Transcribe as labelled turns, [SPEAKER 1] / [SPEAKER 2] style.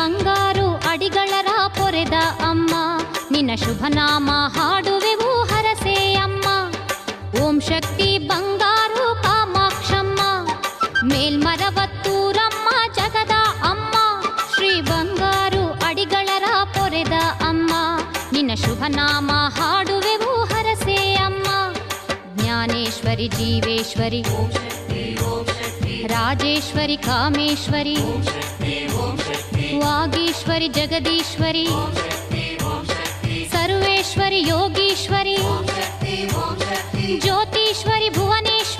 [SPEAKER 1] ಬಂಗಾರು ಅಡಿಗಳರ ಪೊರೆದ ಅಮ್ಮ, ನಿನ್ನ ಶುಭನಾಮ ಹಾಡುವೆವು ಹರಸೆ ಅಮ್ಮ. ಓಂ ಶಕ್ತಿ ಬಂಗಾರು ಕಾಮಾಕ್ಷಮ್ಮ, ಮೇಲ್ಮರವತ್ತೂರಮ್ಮ ಜಗದ ಅಮ್ಮ. ಶ್ರೀ ಬಂಗಾರು ಅಡಿಗಳರ ಪೊರೆದ ಅಮ್ಮ, ನಿನ್ನ ಶುಭನಾಮ ಹಾಡುವೆವು ಹರಸೆ ಅಮ್ಮ. ಜ್ಞಾನೇಶ್ವರಿ ಜೀವೇಶ್ವರಿ ರಾಜೇಶ್ವರಿ ಕಾಮೇಶ್ವರಿ ವಾಗೀಶ್ವರಿ ಜಗದೀಶ್ವರಿ ಸರ್ವೇಶ್ವರಿ ಯೋಗೀಶ್ವರಿ ಜ್ಯೋತೀಶ್ವರಿ ಭುವನೇಶ್ವರಿ